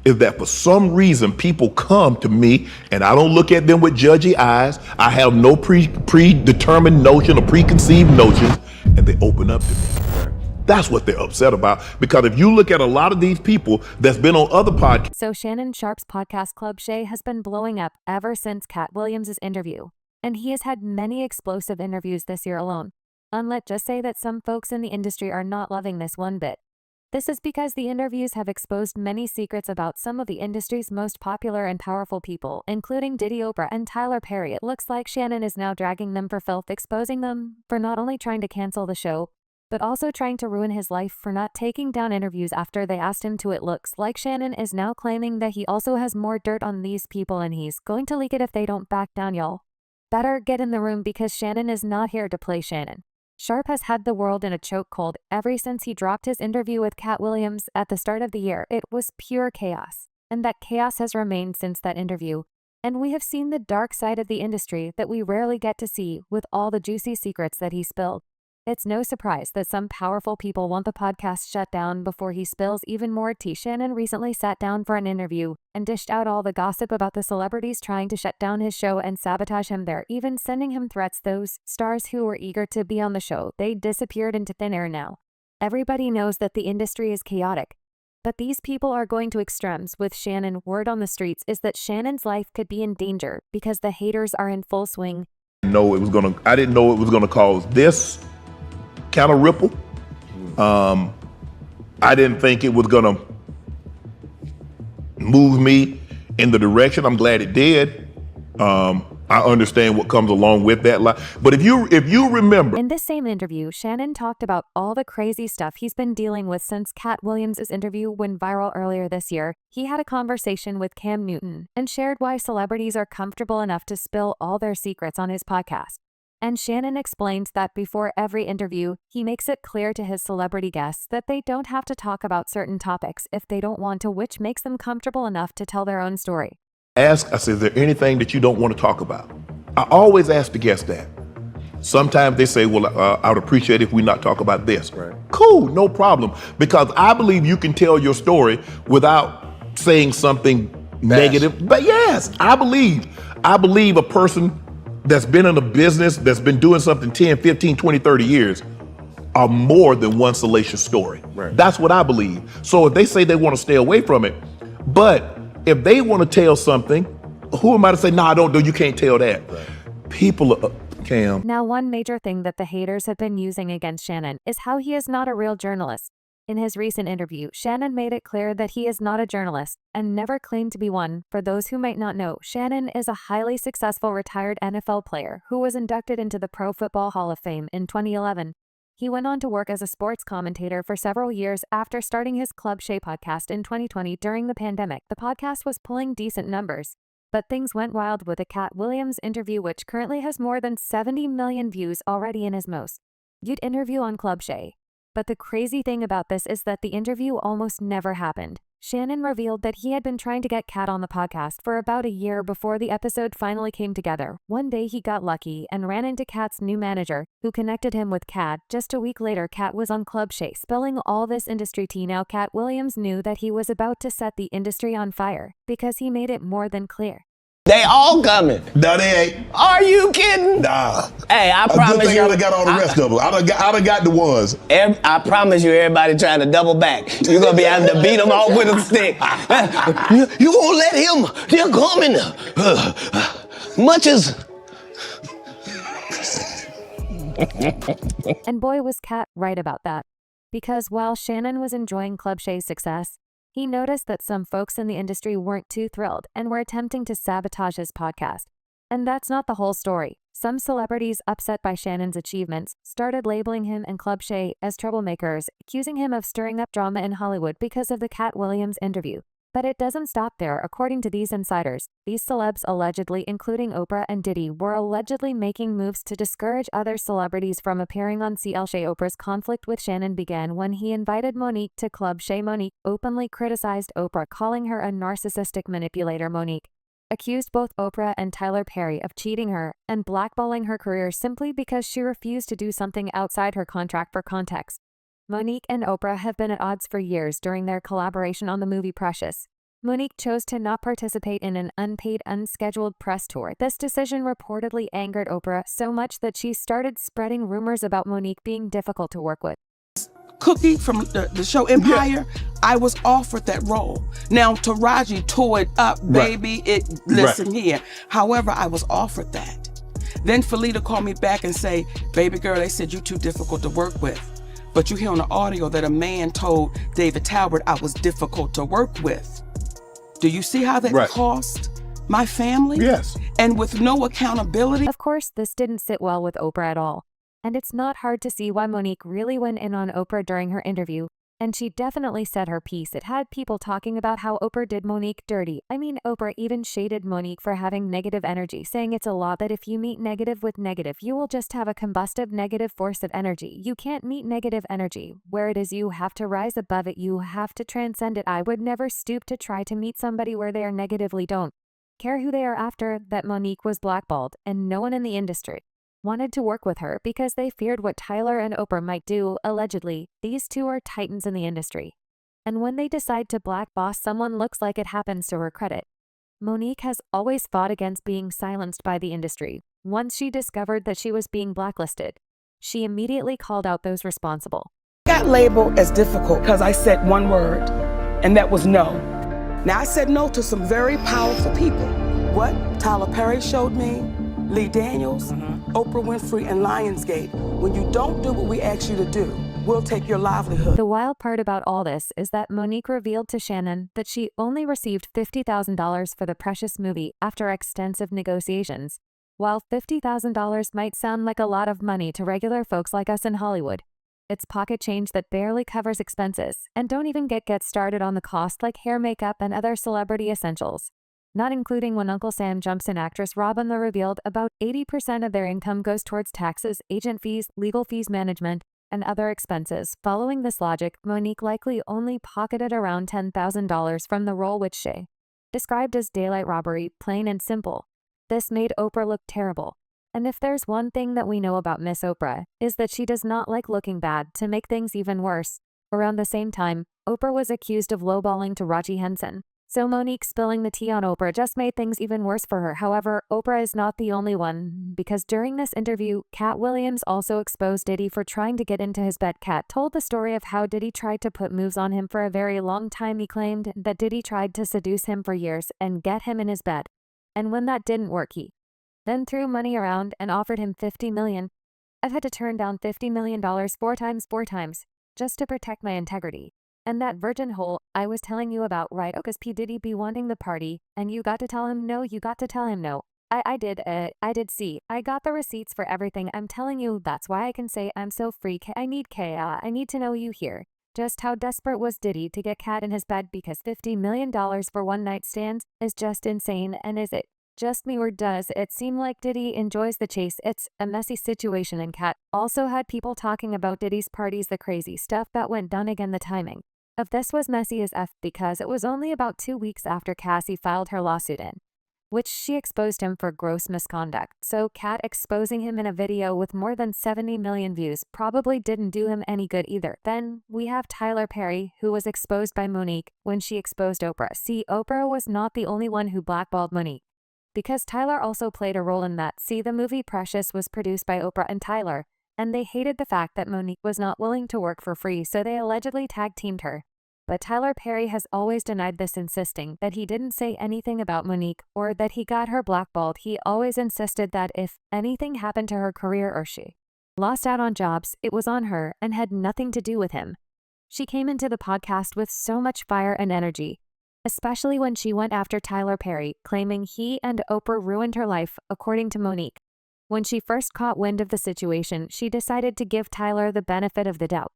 is that for some reason people come to me and I don't look at them with judgy eyes. I have no predetermined notion or preconceived notions, and they open up to me. That's what they're upset about, because if you look at a lot of these people that's been on other podcasts. So Shannon Sharpe's podcast Club Shay has been blowing up ever since Katt Williams' interview, and he has had many explosive interviews this year alone. And let's just say that some folks in the industry are not loving this one bit. This is because the interviews have exposed many secrets about some of the industry's most popular and powerful people, including Diddy, Oprah, and Tyler Perry. It looks like Shannon is now dragging them for filth, exposing them for not only trying to cancel the show, but also trying to ruin his life for not taking down interviews after they asked him to. It looks like Shannon is now claiming that he also has more dirt on these people and he's going to leak it if they don't back down, y'all. Better get in the room, because Shannon is not here to play Shannon. Sharpe has had the world in a chokehold ever since he dropped his interview with Katt Williams at the start of the year. It was pure chaos, and that chaos has remained since that interview. And we have seen the dark side of the industry that we rarely get to see, with all the juicy secrets that he spilled. It's no surprise that some powerful people want the podcast shut down before he spills even more tea. Shannon recently sat down for an interview and dished out all the gossip about the celebrities trying to shut down his show and sabotage him. They're even sending him threats. Those stars who were eager to be on the show, they disappeared into thin air now. Everybody knows that the industry is chaotic, but these people are going to extremes with Shannon. Word on the streets is that Shannon's life could be in danger because the haters are in full swing. I didn't know it was gonna cause this kind of ripple. I didn't think it was gonna move me in the direction. I'm glad it did. I understand what comes along with that. But if you remember, in this same interview, Shannon talked about all the crazy stuff he's been dealing with since Katt Williams' interview went viral earlier this year. He had a conversation with Cam Newton and shared why celebrities are comfortable enough to spill all their secrets on his podcast. And Shannon explains that before every interview, he makes it clear to his celebrity guests that they don't have to talk about certain topics if they don't want to, which makes them comfortable enough to tell their own story. I said, is there anything that you don't want to talk about? I always ask the guests that. Sometimes they say, well, I would appreciate if we not talk about this. Right. Cool, no problem. Because I believe you can tell your story without saying something negative. But yes, I believe a person that's been in a business, that's been doing something 10, 15, 20, 30 years are more than one salacious story. Right. That's what I believe. So if they say they want to stay away from it, but if they want to tell something, who am I to say, no, you can't tell that. Right. People are, Cam. Now, one major thing that the haters have been using against Shannon is how he is not a real journalist. In his recent interview, Shannon made it clear that he is not a journalist and never claimed to be one. For those who might not know, Shannon is a highly successful retired NFL player who was inducted into the Pro Football Hall of Fame in 2011. He went on to work as a sports commentator for several years after starting his Club Shay podcast in 2020 during the pandemic. The podcast was pulling decent numbers, but things went wild with a Katt Williams interview, which currently has more than 70 million views already in his most viewed interview on Club Shay. But the crazy thing about this is that the interview almost never happened. Shannon revealed that he had been trying to get Katt on the podcast for about a year before the episode finally came together. One day he got lucky and ran into Katt's new manager, who connected him with Katt. Just a week later, Katt was on Club Shay spilling all this industry tea. Now Katt Williams knew that he was about to set the industry on fire because he made it more than clear. They all coming. No, they ain't. Are you kidding? Nah. Hey, I promise you. Good thing I done got all the rest of them. I done got the ones. I promise you, everybody trying to double back. You're gonna be having to beat them off with a stick. You won't let him. They're coming. Much as. And boy, was Katt right about that. Because while Shannon was enjoying Club Shay's success, he noticed that some folks in the industry weren't too thrilled and were attempting to sabotage his podcast. And that's not the whole story. Some celebrities, upset by Shannon's achievements, started labeling him and Club Shay as troublemakers, accusing him of stirring up drama in Hollywood because of the Katt Williams interview. But it doesn't stop there. According to these insiders, these celebs allegedly, including Oprah and Diddy, were allegedly making moves to discourage other celebrities from appearing on CL Shay. Oprah's conflict with Shannon began when he invited Monique to Club Shay. Monique openly criticized Oprah, calling her a narcissistic manipulator. Monique accused both Oprah and Tyler Perry of cheating her and blackballing her career simply because she refused to do something outside her contract. For context, Monique and Oprah have been at odds for years during their collaboration on the movie Precious. Monique chose to not participate in an unpaid, unscheduled press tour. This decision reportedly angered Oprah so much that she started spreading rumors about Monique being difficult to work with. Cookie from the show Empire, I was offered that role. Now, Taraji tore it up, baby. Listen here. However, I was offered that. Then Felita called me back and say, baby girl, they said you're too difficult to work with. But you hear on the audio that a man told David Talbot I was difficult to work with. Do you see how that cost my family? Yes. And with no accountability. Of course, this didn't sit well with Oprah at all. And it's not hard to see why Monique really went in on Oprah during her interview. And she definitely said her piece. It had people talking about how Oprah did Monique dirty. I mean, Oprah even shaded Monique for having negative energy, saying it's a law that if you meet negative with negative, you will just have a combustive negative force of energy. You can't meet negative energy. Where it is, you have to rise above it. You have to transcend it. I would never stoop to try to meet somebody where they are negatively don't care who they are after that. Monique was blackballed, and no one in the industry wanted to work with her because they feared what Tyler and Oprah might do. Allegedly, these two are titans in the industry. And when they decide to black boss someone, looks like it happens to her credit. Monique has always fought against being silenced by the industry. Once she discovered that she was being blacklisted, she immediately called out those responsible. I got labeled as difficult because I said one word, and that was no. Now, I said no to some very powerful people. What Tyler Perry showed me, Lee Daniels, Oprah Winfrey, and Lionsgate. When you don't do what we ask you to do, we'll take your livelihood. The wild part about all this is that Monique revealed to Shannon that she only received $50,000 for the Precious movie after extensive negotiations. While $50,000 might sound like a lot of money to regular folks like us in Hollywood, it's pocket change that barely covers expenses, and don't even get started on the cost like hair, makeup, and other celebrity essentials. Not including when Uncle Sam jumps in. Actress Robin Thau revealed about 80% of their income goes towards taxes, agent fees, legal fees, management, and other expenses. Following this logic, Monique likely only pocketed around $10,000 from the role, which Shay described as daylight robbery, plain and simple. This made Oprah look terrible. And if there's one thing that we know about Miss Oprah, is that she does not like looking bad. To make things even worse, around the same time, Oprah was accused of lowballing taraji Henson. So Monique spilling the tea on Oprah just made things even worse for her. However, Oprah is not the only one, because during this interview, Katt Williams also exposed Diddy for trying to get into his bed. Katt told the story of how Diddy tried to put moves on him for a very long time. He claimed that Diddy tried to seduce him for years and get him in his bed. And when that didn't work, he then threw money around and offered him $50 million. I've had to turn down $50 million four times, just to protect my integrity. And that virgin hole I was telling you about, right? Because P. Diddy be wanting the party, and you got to tell him no, I did see. I got the receipts for everything. I'm telling you, that's why I can say I'm so free. I need to know you here. Just how desperate was Diddy to get Katt in his bed, because $50 million for one night stands is just insane. And is it just me, or does it seem like Diddy enjoys the chase? It's a messy situation, and Katt also had people talking about Diddy's parties, the crazy stuff that went down. Again, the timing of this was messy as F, because it was only about 2 weeks after Cassie filed her lawsuit in which she exposed him for gross misconduct. So Katt exposing him in a video with more than 70 million views probably didn't do him any good either. Then we have Tyler Perry, who was exposed by Monique when she exposed Oprah. See, Oprah was not the only one who blackballed Monique, because Tyler also played a role in that. See, the movie Precious was produced by Oprah and Tyler, and they hated the fact that Monique was not willing to work for free, so they allegedly tag-teamed her. But Tyler Perry has always denied this, insisting that he didn't say anything about Monique or that he got her blackballed. He always insisted that if anything happened to her career or she lost out on jobs, it was on her and had nothing to do with him. She came into the podcast with so much fire and energy, especially when she went after Tyler Perry, claiming he and Oprah ruined her life, according to Monique. When she first caught wind of the situation, she decided to give Tyler the benefit of the doubt.